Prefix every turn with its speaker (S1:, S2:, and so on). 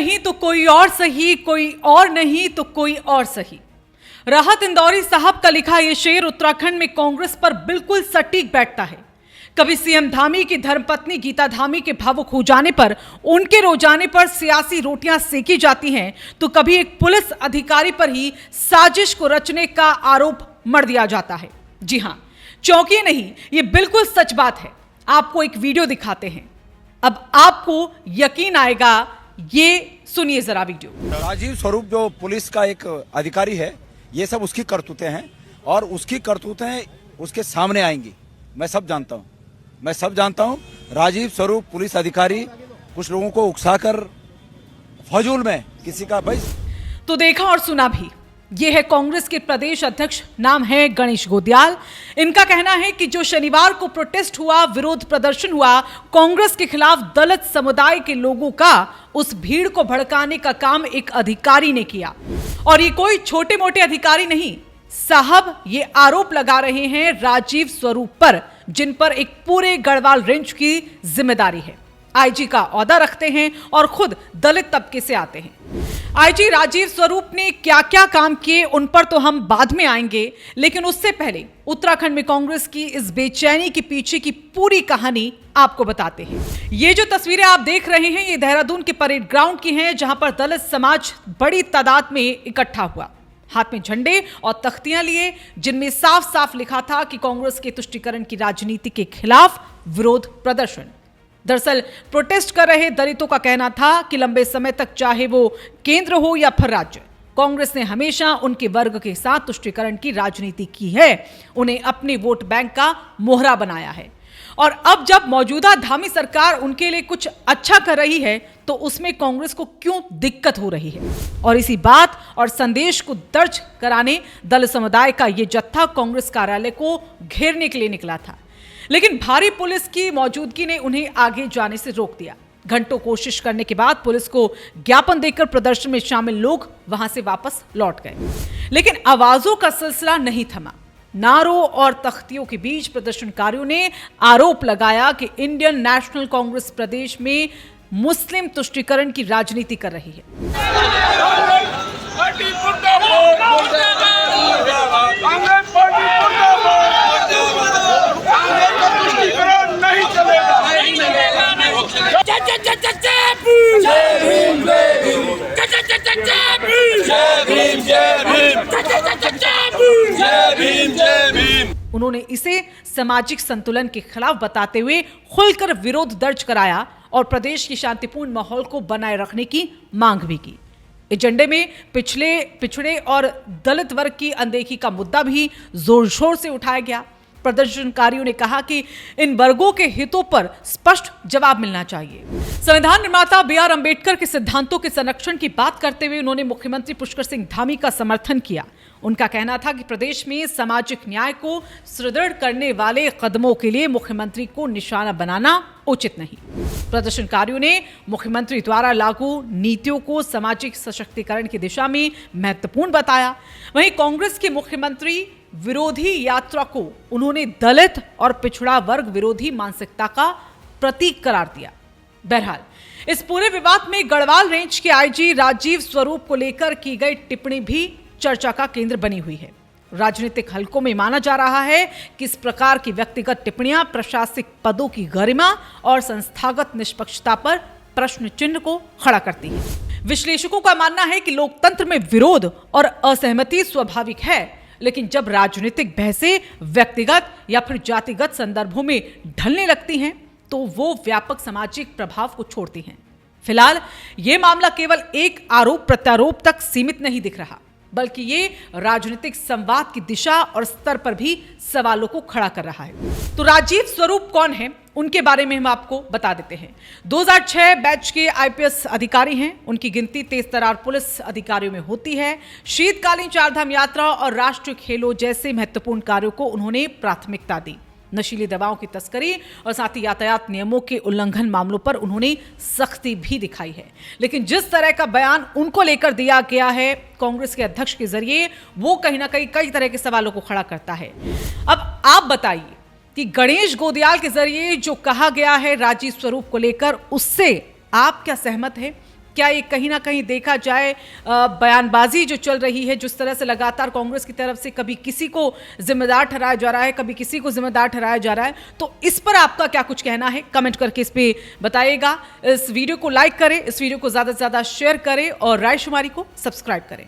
S1: नहीं तो कोई और सही, कोई और नहीं तो कोई और सही। राहत इंदौरी साहब का लिखा यह शेर उत्तराखंड में कांग्रेस पर बिल्कुल सटीक बैठता है। कभी सीएम धामी की धर्मपत्नी गीता धामी के भावुक हो जाने पर उनके रोजाने पर सियासी रोटियां सेकी जाती हैं, तो कभी एक पुलिस अधिकारी पर ही साजिश को रचने का आरोप मढ़ दिया जाता है। जी हां, चौंकिए नहीं, ये बिल्कुल सच बात है। आपको एक वीडियो दिखाते हैं, अब आपको यकीन आएगा। ये सुनिए जरा वीडियो।
S2: राजीव स्वरूप जो पुलिस का एक अधिकारी है, ये सब उसकी करतूतें हैं और उसकी करतूतें उसके सामने आएंगी। मैं सब जानता हूं। राजीव स्वरूप पुलिस अधिकारी कुछ लोगों को उकसाकर फजूल में किसी का भाई
S1: तो देखा और सुना भी। ये है कांग्रेस के प्रदेश अध्यक्ष, नाम है गणेश गोदियाल। इनका कहना है कि जो शनिवार को प्रोटेस्ट हुआ, विरोध प्रदर्शन हुआ कांग्रेस के खिलाफ दलित समुदाय के लोगों का, उस भीड़ को भड़काने का काम एक अधिकारी ने किया। और ये कोई छोटे मोटे अधिकारी नहीं साहब, ये आरोप लगा रहे हैं राजीव स्वरूप पर, जिन पर एक पूरे गढ़वाल रेंज की जिम्मेदारी है। आईजी का ओहदा रखते हैं और खुद दलित तबके से आते हैं। आईजी राजीव स्वरूप ने क्या क्या काम किए उन पर तो हम बाद में आएंगे, लेकिन उससे पहले उत्तराखंड में कांग्रेस की इस बेचैनी के पीछे की पूरी कहानी आपको बताते हैं। ये जो तस्वीरें आप देख रहे हैं, ये देहरादून के परेड ग्राउंड की हैं, जहां पर दलित समाज बड़ी तादाद में इकट्ठा हुआ, हाथ में झंडे और तख्तियां लिए, जिनमें साफ साफ लिखा था कि कांग्रेस के तुष्टीकरण की राजनीति के खिलाफ विरोध प्रदर्शन। दरअसल प्रोटेस्ट कर रहे दलितों का कहना था कि लंबे समय तक, चाहे वो केंद्र हो या फिर राज्य, कांग्रेस ने हमेशा उनके वर्ग के साथ तुष्टीकरण की राजनीति की है, उन्हें अपने वोट बैंक का मोहरा बनाया है। और अब जब मौजूदा धामी सरकार उनके लिए कुछ अच्छा कर रही है, तो उसमें कांग्रेस को क्यों दिक्कत हो रही है। और इसी बात और संदेश को दर्ज कराने दलित समुदाय का यह जत्था कांग्रेस कार्यालय को घेरने के लिए निकला था, लेकिन भारी पुलिस की मौजूदगी ने उन्हें आगे जाने से रोक दिया। घंटों कोशिश करने के बाद पुलिस को ज्ञापन देकर प्रदर्शन में शामिल लोग वहां से वापस लौट गए, लेकिन आवाजों का सिलसिला नहीं थमा। नारों और तख्तियों के बीच प्रदर्शनकारियों ने आरोप लगाया कि इंडियन नेशनल कांग्रेस प्रदेश में मुस्लिम तुष्टीकरण की राजनीति कर रही है। उन्होंने इसे सामाजिक संतुलन के खिलाफ बताते हुए खुलकर विरोध दर्ज कराया और प्रदेश की शांतिपूर्ण माहौल को बनाए रखने की मांग भी की। एजेंडे में पिछड़े और दलित वर्ग की अनदेखी का मुद्दा भी जोर शोर से उठाया गया। प्रदर्शनकारियों ने कहा कि इन वर्गों के हितों पर स्पष्ट जवाब मिलना चाहिए। संविधान निर्माता बीआर अंबेडकर के सिद्धांतों के संरक्षण की बात करते हुए उन्होंने मुख्यमंत्री पुष्कर सिंह धामी का समर्थन किया। उनका कहना था कि प्रदेश में सामाजिक न्याय को सुदृढ़ करने वाले कदमों के लिए मुख्यमंत्री को निशाना बनाना उचित नहीं। प्रदर्शनकारियों ने मुख्यमंत्री द्वारा लागू नीतियों को सामाजिक सशक्तिकरण की दिशा में महत्वपूर्ण बताया। वहीं कांग्रेस के मुख्यमंत्री विरोधी यात्रा को उन्होंने दलित और पिछड़ा वर्ग विरोधी मानसिकता का प्रतीक करार दिया। बहरहाल, इस पूरे विवाद में गढ़वाल रेंज के आईजी राजीव स्वरूप को लेकर की गई टिप्पणी भी चर्चा का केंद्र बनी हुई है। राजनीतिक हलकों में माना जा रहा है कि इस प्रकार की व्यक्तिगत टिप्पणियां प्रशासनिक पदों की गरिमा और संस्थागत निष्पक्षता पर प्रश्न चिन्ह को खड़ा करती हैं। विश्लेषकों का मानना है कि लोकतंत्र में विरोध और असहमति स्वाभाविक है, लेकिन जब राजनीतिक बहसें व्यक्तिगत या फिर जातिगत संदर्भों में ढलने लगती हैं, तो वो व्यापक सामाजिक प्रभाव को छोड़ती हैं। फिलहाल ये मामला केवल एक आरोप प्रत्यारोप तक सीमित नहीं दिख रहा, बल्कि ये राजनीतिक संवाद की दिशा और स्तर पर भी सवालों को खड़ा कर रहा है। तो राजीव स्वरूप कौन है, उनके बारे में हम आपको बता देते हैं। 2006 बैच के आईपीएस अधिकारी हैं। उनकी गिनती तेज तर्रार पुलिस अधिकारियों में होती है। शीतकालीन चारधाम यात्रा और राष्ट्रीय खेलों जैसे महत्वपूर्ण कार्यों को उन्होंने प्राथमिकता दी। नशीली दवाओं की तस्करी और साथ ही यातायात नियमों के उल्लंघन मामलों पर उन्होंने सख्ती भी दिखाई है। लेकिन जिस तरह का बयान उनको लेकर दिया गया है कांग्रेस के अध्यक्ष के जरिए, वो कहीं ना कहीं कई तरह के सवालों को खड़ा करता है। अब आप बताइए कि गणेश गोदियाल के जरिए जो कहा गया है राजीव स्वरूप को लेकर, उससे आप क्या सहमत हैं? क्या ये कहीं ना कहीं देखा जाए बयानबाजी जो चल रही है, जिस तरह से लगातार कांग्रेस की तरफ से कभी किसी को जिम्मेदार ठहराया जा रहा है, कभी किसी को जिम्मेदार ठहराया जा रहा है, तो इस पर आपका क्या कुछ कहना है? कमेंट करके इस पे बताइएगा। इस वीडियो को लाइक करें, इस वीडियो को ज्यादा से ज्यादा शेयर करें और राय शुमारी को सब्सक्राइब करें।